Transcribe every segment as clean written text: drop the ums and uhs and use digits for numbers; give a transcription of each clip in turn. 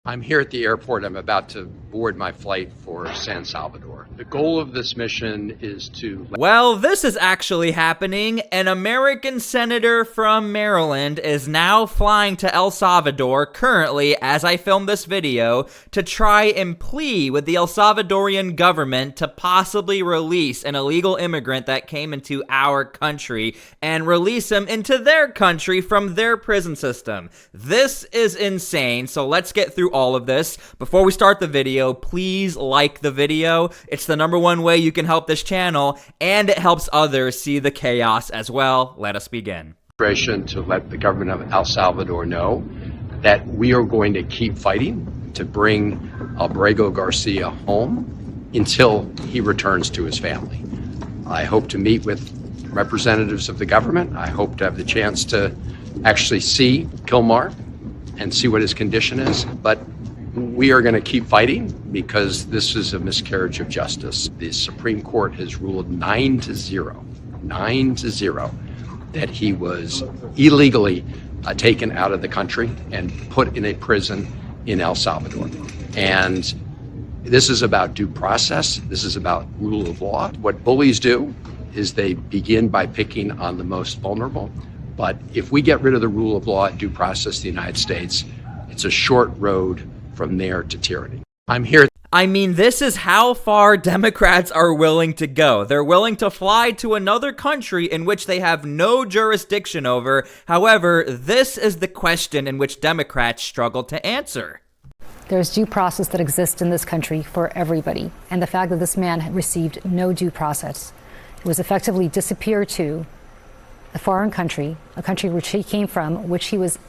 I'm here at the airport. I'm about to board my flight for San Salvador. The goal of this mission is to... Well, this is actually happening. An American senator from Maryland is now flying to El Salvador currently, as I film this video, to try and plea with the El Salvadorian government to possibly release an illegal immigrant that came into our country and release him into their country from their prison system. This is insane, so let's get through all of this. Before we start the video, please like the video. It's the #1 way you can help this channel, and it helps others see the chaos as well. Let us begin. To let the government of El Salvador know that we are going to keep fighting to bring Abrego Garcia home until he returns to his family. I hope to meet with representatives of the government. I hope to have the chance to actually see Kilmar and see what his condition is, but we are going to keep fighting because this is a miscarriage of justice. The Supreme Court has ruled 9-0, that he was illegally taken out of the country and put in a prison in El Salvador. And this is about due process. This is about rule of law. What bullies do is they begin by picking on the most vulnerable. But if we get rid of the rule of law and due process in the United States, it's a short road from there to tyranny. I'm here. I mean, this is how far Democrats are willing to go. They're willing to fly to another country in which they have no jurisdiction over. However, this is the question in which Democrats struggle to answer. There's due process that exists in this country for everybody. And the fact that this man had received no due process, he was effectively disappeared to a foreign country, a country which he came from, which he was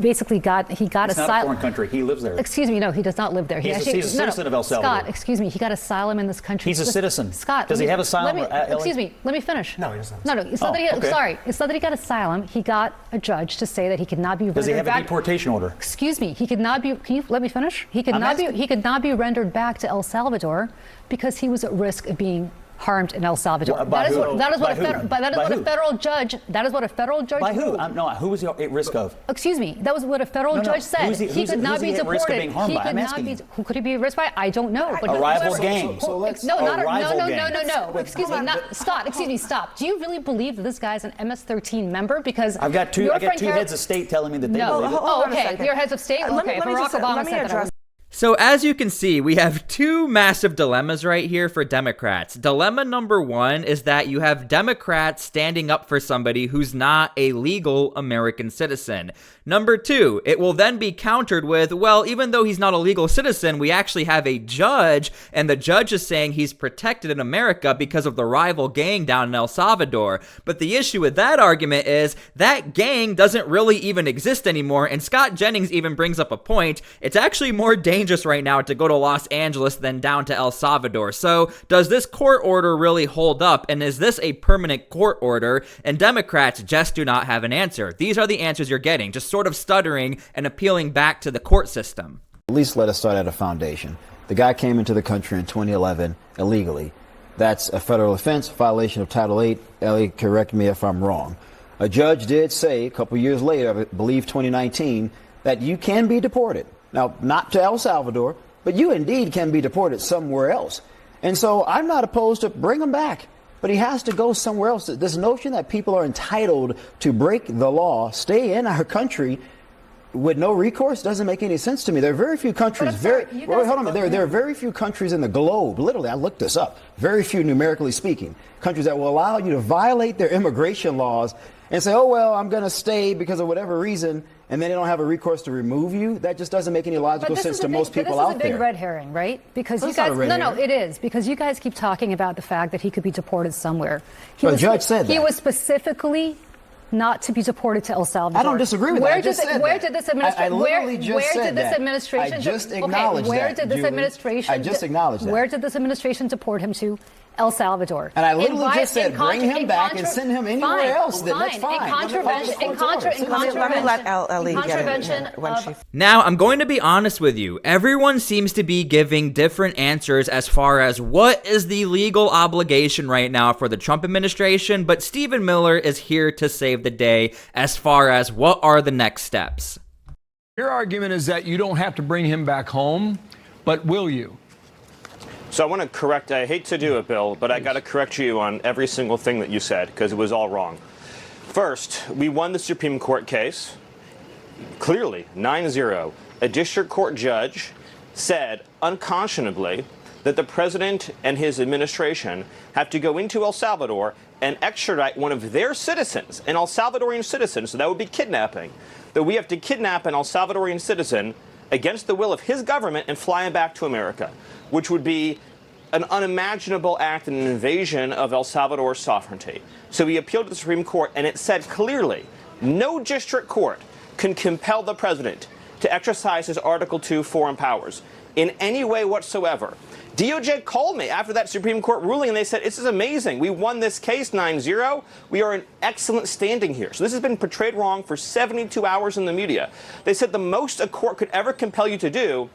basically got asylum. It's not a foreign country. He lives there. Excuse me, no, he does not live there. He's a citizen of El Salvador. Scott, excuse me, he got asylum in this country. He's a citizen. Scott, does he have asylum? Excuse me, let me finish. No, he doesn't. No, it's not that he. Okay. Sorry, it's not that he got asylum. He got a judge to say that he could not be. Does he have a deportation order? Excuse me, he could not be. Can you let me finish? He could not be. He could not be rendered back to El Salvador because he was at risk of being harmed in El Salvador. That is what a federal judge. That is what a federal judge. By who? No, who was he at risk of? Excuse me. That was what a federal judge said. He could not be deported. He could not be. Who could he be at risk by? I don't know. A rival gang. No. Excuse me, Scott. Excuse me. Stop. Do you really believe that this guy's an MS-13 member? Because I got two heads of state telling me that they believe it. Oh, okay. Your heads of state. Okay. Barack Obama said that. So as you can see, we have two massive dilemmas right here for Democrats. Dilemma #1 is that you have Democrats standing up for somebody who's not a legal American citizen. #2, it will then be countered with, well, even though he's not a legal citizen, we actually have a judge, and the judge is saying he's protected in America because of the rival gang down in El Salvador. But the issue with that argument is that gang doesn't really even exist anymore, and Scott Jennings even brings up a point. It's actually more dangerous right now to go to Los Angeles than down to El Salvador. So does this court order really hold up, and is this a permanent court order? And Democrats just do not have an answer. These are the answers you're getting, just sort of stuttering and appealing back to the court system. At least let us start at a foundation. The guy came into the country in 2011 illegally. That's a federal offense, violation of Title VIII. Ellie, correct me if I'm wrong. A judge did say a couple years later, I believe 2019, that you can be deported. Now, not to El Salvador, but you indeed can be deported somewhere else. And so I'm not opposed to bring him back, but he has to go somewhere else. This notion that people are entitled to break the law, stay in our country with no recourse doesn't make any sense to me. There are very few countries, there are very few countries in the globe, literally, I looked this up, very few numerically speaking, countries that will allow you to violate their immigration laws and say, oh, well, I'm going to stay because of whatever reason, and then they don't have a recourse to remove you. That just doesn't make any logical sense to most people out there. This is a big red herring, right? Because you guys, no, it is. Because you guys keep talking about the fact that he could be deported somewhere. The judge said that. He was specifically not to be deported to El Salvador. I don't disagree with that. Where did this administration? Where did this administration? I just acknowledged that. Where did this administration? I just acknowledged that. Where did this administration deport him to? El Salvador. And I literally just said bring him back and send him anywhere else. That's fine. In contravention. Now, I'm going to be honest with you. Everyone seems to be giving different answers as far as what is the legal obligation right now for the Trump administration, but Stephen Miller is here to save the day as far as what are the next steps. Your argument is that you don't have to bring him back home, but will you? So I want to correct, I hate to do it, Bill, but I got to correct you on every single thing that you said because it was all wrong. First, we won the Supreme Court case, clearly, 9-0. A district court judge said unconscionably that the president and his administration have to go into El Salvador and extradite one of their citizens, an El Salvadorian citizen, so that would be kidnapping, that we have to kidnap an El Salvadorian citizen against the will of his government and fly him back to America, which would be an unimaginable act and an invasion of El Salvador's sovereignty. So we appealed to the Supreme Court, and it said clearly, no district court can compel the president to exercise his Article 2 foreign powers in any way whatsoever. DOJ called me after that Supreme Court ruling, and they said, this is amazing. We won this case 9-0. We are in excellent standing here. So this has been portrayed wrong for 72 hours in the media. They said the most a court could ever compel you to do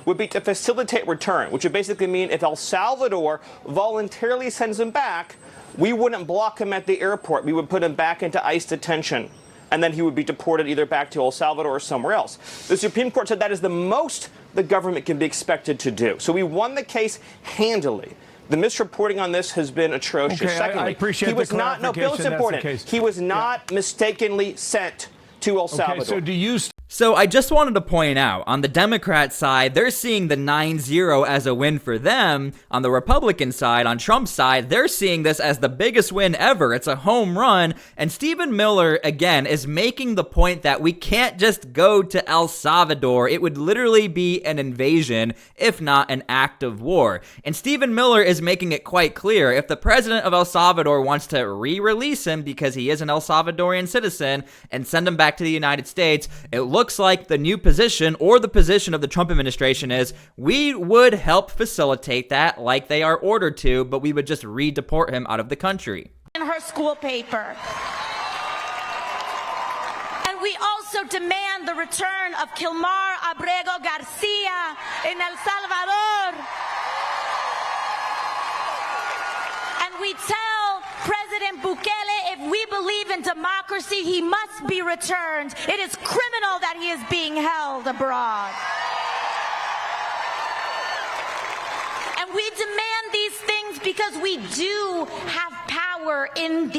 would be to facilitate return, which would basically mean if El Salvador voluntarily sends him back, we wouldn't block him at the airport. We would put him back into ICE detention, and then he would be deported either back to El Salvador or somewhere else. The Supreme Court said that is the most the government can be expected to do. So we won the case handily. The misreporting on this has been atrocious. Okay, Secondly, I appreciate he was the not, no, Bill, it's important. He was not mistakenly sent to El Salvador. Okay, so do you... So I just wanted to point out, on the Democrat side, they're seeing the 9-0 as a win for them. On the Republican side, on Trump's side, they're seeing this as the biggest win ever. It's a home run. And Stephen Miller, again, is making the point that we can't just go to El Salvador. It would literally be an invasion, if not an act of war. And Stephen Miller is making it quite clear, if the president of El Salvador wants to re-release him because he is an El Salvadorian citizen and send him back to the United States, it looks like the new position or the position of the Trump administration is we would help facilitate that like they are ordered to, but we would just redeport him out of the country. In her school paper. And we also demand the return of Kilmar Abrego Garcia in El Salvador. And we tell President Bukele, if we believe in democracy, he must be returned. It is criminal that he is being held abroad. And we demand these things because we do have power in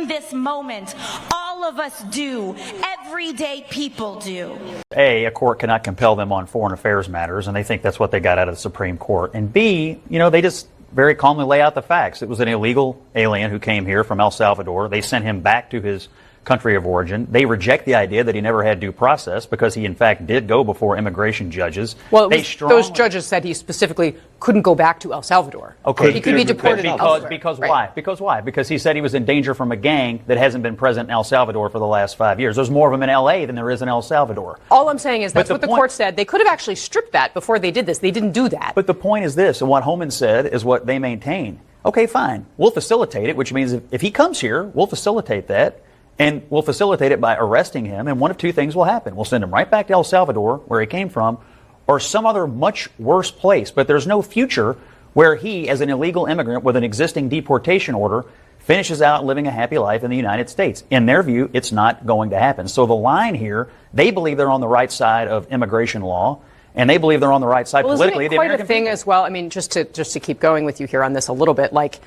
this moment. All of us do. Everyday people do. A court cannot compel them on foreign affairs matters, and they think that's what they got out of the Supreme Court. And B, they just very calmly lay out the facts. It was an illegal alien who came here from El Salvador. They sent him back to his country of origin. They reject the idea that he never had due process because he, in fact, did go before immigration judges. Well, those judges said he specifically couldn't go back to El Salvador. Okay. He could be deported elsewhere. Because right. why? Because why? Because he said he was in danger from a gang that hasn't been present in El Salvador for the last 5 years. There's more of them in L.A. than there is in El Salvador. All I'm saying is that's what the court said. They could have actually stripped that before they did this. They didn't do that. But the point is this, and what Homan said is what they maintain. Okay, fine. We'll facilitate it, which means if he comes here, we'll facilitate that. And we'll facilitate it by arresting him, and one of two things will happen. We'll send him right back to El Salvador, where he came from, or some other much worse place. But there's no future where he, as an illegal immigrant with an existing deportation order, finishes out living a happy life in the United States. In their view, it's not going to happen. So the line here, they believe they're on the right side of immigration law, and they believe they're on the right side politically. Isn't it quite a thing as well? I mean, just to keep going with you here on this a little bit, like,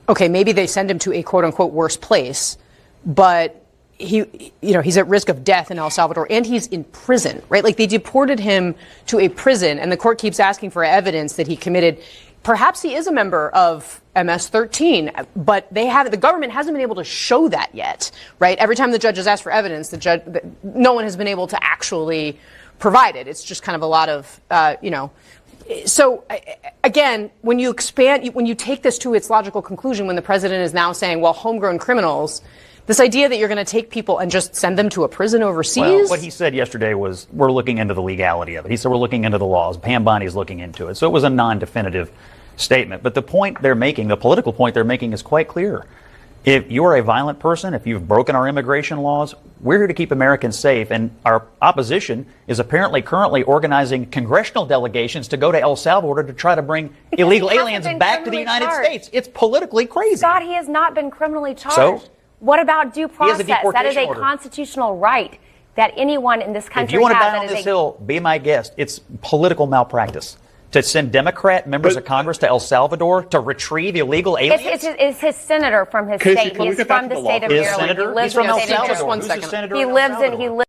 okay, maybe they send him to a quote-unquote worse place, but he's at risk of death in El Salvador, and he's in prison, right? Like, they deported him to a prison, and the court keeps asking for evidence that he committed. Perhaps he is a member of MS-13, but the government hasn't been able to show that yet, right? Every time the judge has asked for evidence, no one has been able to actually provide it. It's just kind of a lot of, So, again, when you take this to its logical conclusion, when the president is now saying, well, homegrown criminals, this idea that you're going to take people and just send them to a prison overseas? Well, what he said yesterday was, we're looking into the legality of it. He said, we're looking into the laws. Pam Bondi's looking into it. So it was a non-definitive statement. But the point they're making, the political point they're making, is quite clear. If you are a violent person, if you've broken our immigration laws, we're here to keep Americans safe. And our opposition is apparently currently organizing congressional delegations to go to El Salvador to try to bring illegal aliens back to the United States. It's politically crazy. Scott, he has not been criminally charged. So? What about due process? That is a order. constitutional right. that anyone in this country If you want to has. die on this hill, be my guest. It's political malpractice to send Democrat members of Congress to El Salvador to retrieve illegal aliens. It's his senator from his state. He's from the state of Maryland. He lives from in El the state of Salvador. One Who's second. a senator He in El lives in. Salvador?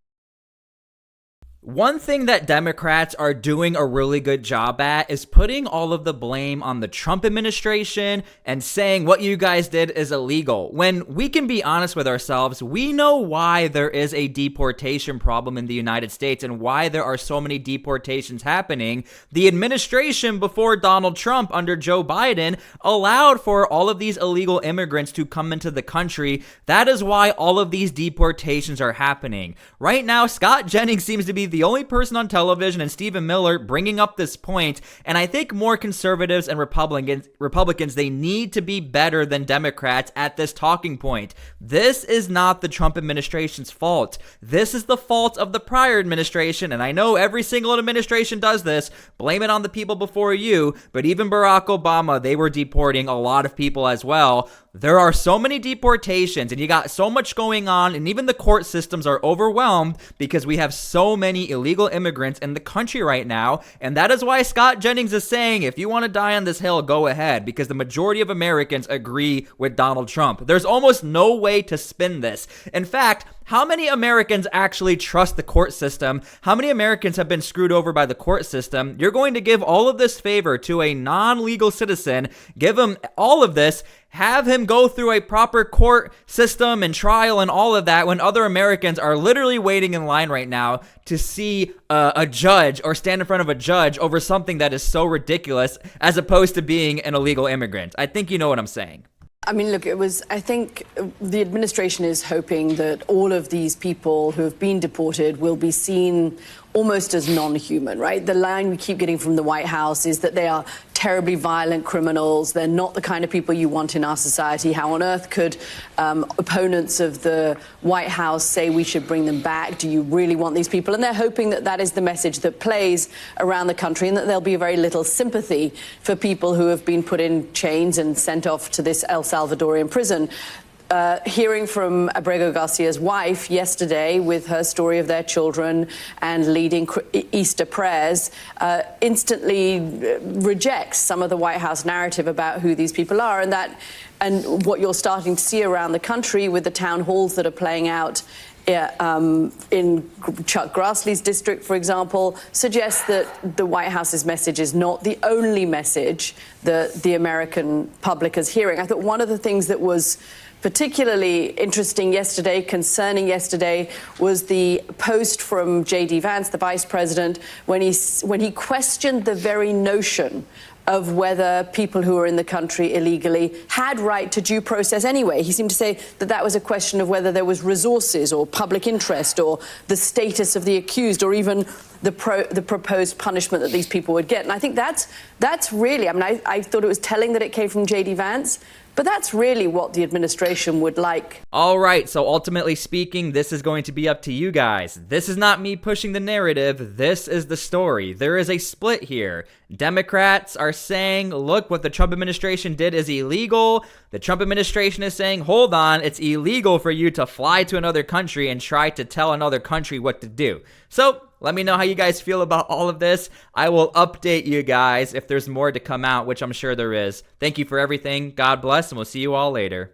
One thing that Democrats are doing a really good job at is putting all of the blame on the Trump administration and saying what you guys did is illegal. When we can be honest with ourselves, we know why there is a deportation problem in the United States and why there are so many deportations happening. The administration before Donald Trump under Joe Biden allowed for all of these illegal immigrants to come into the country. That is why all of these deportations are happening. Right now, Scott Jennings seems to be the only person on television and Stephen Miller bringing up this point, and I think more conservatives and Republicans, they need to be better than Democrats at this talking point. This is not the Trump administration's fault. This is the fault of the prior administration, and I know every single administration does this. Blame it on the people before you, but even Barack Obama, they were deporting a lot of people as well. There are so many deportations and you got so much going on, and even the court systems are overwhelmed because we have so many illegal immigrants in the country right now. And that is why Scott Jennings is saying, if you want to die on this hill, go ahead, because the majority of Americans agree with Donald Trump. There's almost no way to spin this. In fact, how many Americans actually trust the court system? How many Americans have been screwed over by the court system? You're going to give all of this favor to a non-legal citizen, give him all of this, have him go through a proper court system and trial and all of that, when other Americans are literally waiting in line right now to see a judge or stand in front of a judge over something that is so ridiculous as opposed to being an illegal immigrant. I think you know what I'm saying. I mean, look, I think the administration is hoping that all of these people who have been deported will be seen almost as non-human, right? The line we keep getting from the White House is that they are terribly violent criminals. They're not the kind of people you want in our society. How on earth could opponents of the White House say we should bring them back? Do you really want these people? And they're hoping that that is the message that plays around the country, and that there'll be very little sympathy for people who have been put in chains and sent off to this El Salvadorian prison. Hearing from Abrego Garcia's wife yesterday with her story of their children and leading Easter prayers instantly rejects some of the White House narrative about who these people are, and what you're starting to see around the country with the town halls that are playing out in Chuck Grassley's district, for example, suggests that the White House's message is not the only message that the American public is hearing. I thought one of the things that was particularly interesting yesterday, concerning yesterday, was the post from J.D. Vance, the vice president, when he questioned the very notion of whether people who are in the country illegally had right to due process anyway. He seemed to say that that was a question of whether there was resources or public interest or the status of the accused or even the proposed punishment that these people would get. And I think that's really, I mean, I thought it was telling that it came from J.D. Vance, but that's really what the administration would like. All right, so ultimately speaking, this is going to be up to you guys. This is not me pushing the narrative. This is the story. There is a split here. Democrats are saying, look, what the Trump administration did is illegal. The Trump administration is saying, hold on, it's illegal for you to fly to another country and try to tell another country what to do. So let me know how you guys feel about all of this. I will update you guys if there's more to come out, which I'm sure there is. Thank you for everything. God bless, and we'll see you all later.